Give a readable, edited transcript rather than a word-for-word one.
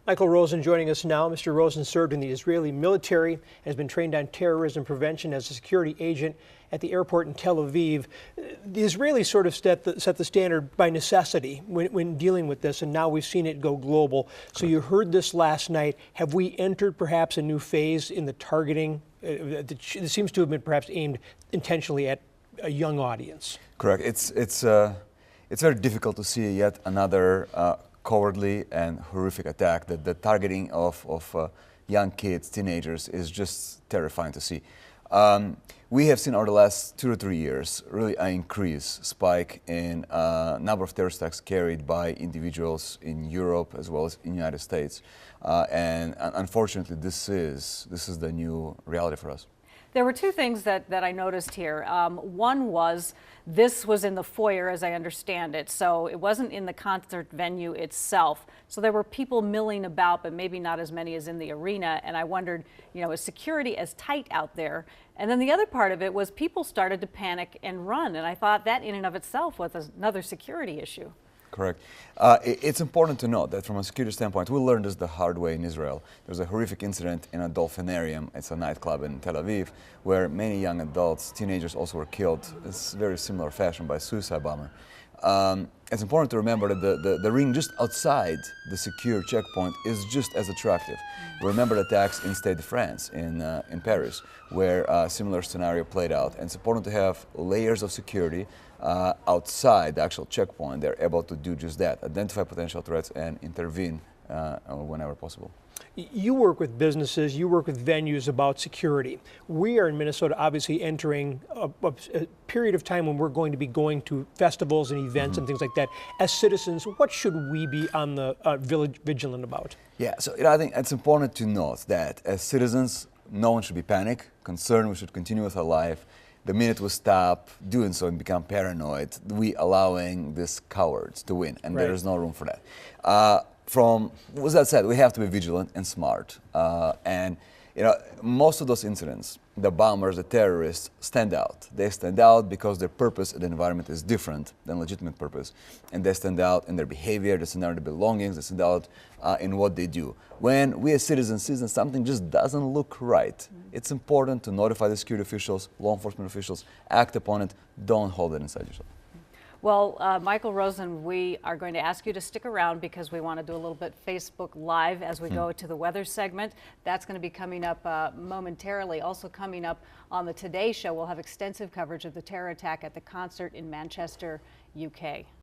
Michael Rozin joining us now. Mr. Rozin served in the Israeli military and has been trained on terrorism prevention as a security agent at the airport in Tel Aviv. The Israelis sort of set the standard by necessity when dealing with this, and now we've seen it go global. So you heard this last night. Have we entered perhaps a new phase in the targeting? It seems to have been perhaps aimed intentionally at a young audience. Correct. It's very difficult to see yet another cowardly and horrific attack. That the targeting of young kids, teenagers, is just terrifying to see. We have seen over the last 2 to 3 years really an increase, spike in number of terrorist attacks carried by individuals in Europe as well as in the United States. And unfortunately, this is the new reality for us. There were two things that I noticed here. One was this was in the foyer, as I understand it, so it wasn't in the concert venue itself. So there were people milling about, but maybe not as many as in the arena. And I wondered, is security as tight out there? And then the other part of it was people started to panic and run. And I thought that in and of itself was another security issue. Correct. It's important to note that from a security standpoint, we learned this the hard way in Israel. There was a horrific incident in a Dolphinarium. It's a nightclub in Tel Aviv where many young adults, teenagers also were killed. It's very similar fashion by a suicide bomber. It's important to remember that the ring just outside the secure checkpoint is just as attractive. Remember the attacks in Stade de France in Paris, where a similar scenario played out. And it's important to have layers of security outside the actual checkpoint. They're able to do just that, identify potential threats and intervene whenever possible. You work with businesses, you work with venues about security. We are in Minnesota obviously entering a period of time when we're going to be going to festivals and events and things like that. As citizens, what should we be on the vigilant about? Yeah, so I think it's important to note that as citizens, no one should be panicked, concerned. We should continue with our life. The minute we stop doing so and become paranoid, we allowing these cowards to win, and there is no room for that. With that said, we have to be vigilant and smart. And most of those incidents, the bombers, the terrorists, stand out. They stand out because their purpose in the environment is different than legitimate purpose. And they stand out in their behavior, they stand out in their belongings, they stand out in what they do. When we as citizens see that something just doesn't look right, it's important to notify the security officials, law enforcement officials, act upon it, don't hold it inside yourself. Well, Michael Rozin, we are going to ask you to stick around because we want to do a little bit Facebook Live as we go to the weather segment. That's going to be coming up momentarily. Also coming up on the Today Show, we'll have extensive coverage of the terror attack at the concert in Manchester, UK.